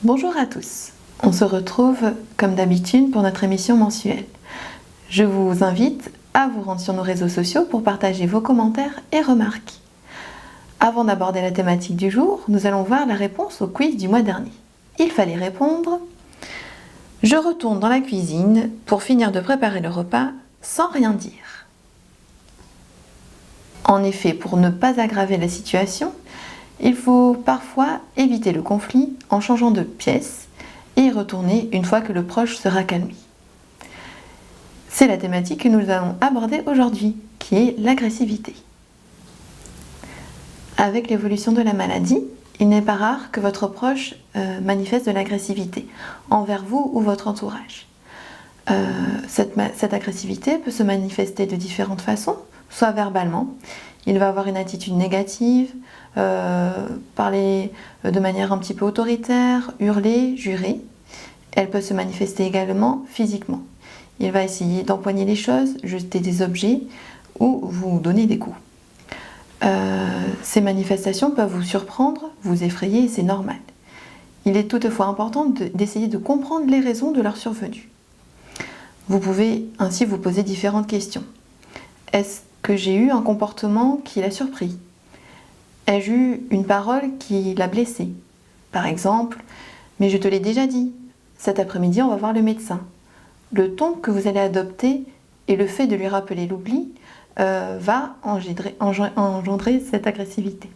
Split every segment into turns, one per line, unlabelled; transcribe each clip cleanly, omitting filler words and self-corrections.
Bonjour à tous, on se retrouve comme d'habitude pour notre émission mensuelle. Je vous invite à vous rendre sur nos réseaux sociaux pour partager vos commentaires et remarques. Avant d'aborder la thématique du jour, nous allons voir la réponse au quiz du mois dernier. Il fallait répondre « Je retourne dans la cuisine pour finir de préparer le repas sans rien dire ». En effet, pour ne pas aggraver la situation, il faut parfois éviter le conflit en changeant de pièce et y retourner une fois que le proche sera calmé. C'est la thématique que nous allons aborder aujourd'hui, qui est l'agressivité. Avec l'évolution de la maladie, il n'est pas rare que votre proche manifeste de l'agressivité envers vous ou votre entourage. Cette agressivité peut se manifester de différentes façons, soit verbalement, il va avoir une attitude négative, parler de manière un petit peu autoritaire, hurler, jurer. Elle peut se manifester également physiquement. Il va essayer d'empoigner les choses, jeter des objets ou vous donner des coups. Ces manifestations peuvent vous surprendre, vous effrayer et c'est normal. Il est toutefois important d'essayer de comprendre les raisons de leur survenue. Vous pouvez ainsi vous poser différentes questions. Est-ce que j'ai eu un comportement qui l'a surpris? Ai-je eu une parole qui l'a blessé? Par exemple, « Mais je te l'ai déjà dit, cet après-midi on va voir le médecin ». Le ton que vous allez adopter et le fait de lui rappeler l'oubli va engendrer cette agressivité.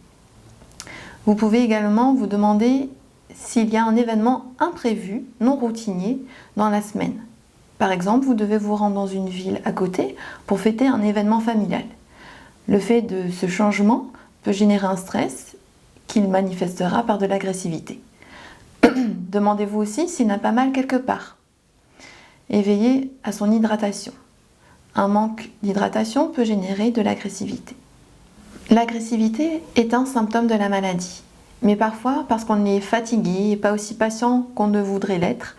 Vous pouvez également vous demander s'il y a un événement imprévu, non routinier, dans la semaine. Par exemple, vous devez vous rendre dans une ville à côté pour fêter un événement familial. Le fait de ce changement peut générer un stress qu'il manifestera par de l'agressivité. Demandez-vous aussi s'il n'a pas mal quelque part. Et veillez à son hydratation. Un manque d'hydratation peut générer de l'agressivité. L'agressivité est un symptôme de la maladie, mais parfois, parce qu'on est fatigué et pas aussi patient qu'on ne voudrait l'être,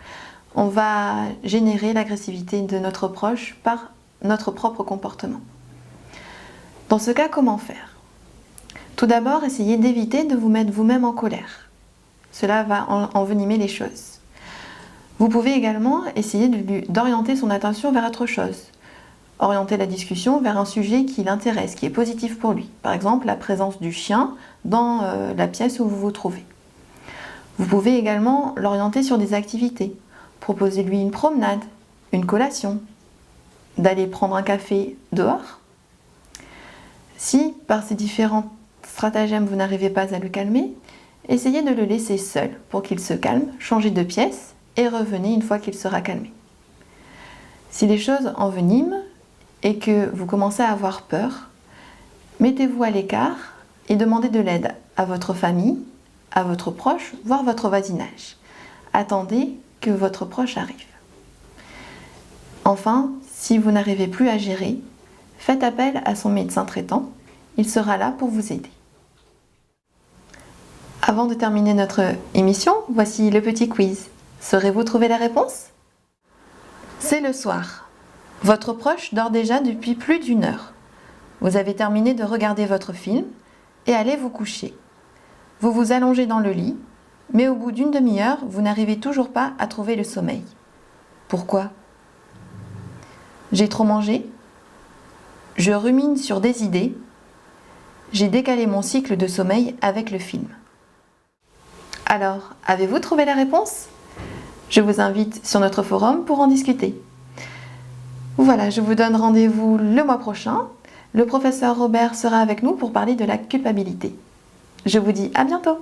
on va générer l'agressivité de notre proche par notre propre comportement. Dans ce cas, comment faire? Tout d'abord, essayez d'éviter de vous mettre vous-même en colère. Cela va envenimer les choses. Vous pouvez également essayer d'orienter son attention vers autre chose. Orienter la discussion vers un sujet qui l'intéresse, qui est positif pour lui. Par exemple, la présence du chien dans la pièce où vous vous trouvez. Vous pouvez également l'orienter sur des activités. Proposez-lui une promenade, une collation, d'aller prendre un café dehors. Si, par ces différents stratagèmes, vous n'arrivez pas à le calmer, essayez de le laisser seul pour qu'il se calme, changez de pièce et revenez une fois qu'il sera calmé. Si les choses enveniment et que vous commencez à avoir peur, mettez-vous à l'écart et demandez de l'aide à votre famille, à votre proche, voire votre voisinage. Attendez que votre proche arrive. Enfin, si vous n'arrivez plus à gérer, faites appel à son médecin traitant, il sera là pour vous aider. Avant de terminer notre émission, voici le petit quiz. Saurez-vous trouver la réponse? C'est le soir. Votre proche dort déjà depuis plus d'1 heure. Vous avez terminé de regarder votre film et allez vous coucher. Vous vous allongez dans le lit, mais au bout d'une demi-heure, vous n'arrivez toujours pas à trouver le sommeil. Pourquoi? J'ai trop mangé? Je rumine sur des idées? J'ai décalé mon cycle de sommeil avec le film. Alors, avez-vous trouvé la réponse? Je vous invite sur notre forum pour en discuter. Voilà, je vous donne rendez-vous le mois prochain. Le professeur Robert sera avec nous pour parler de la culpabilité. Je vous dis à bientôt!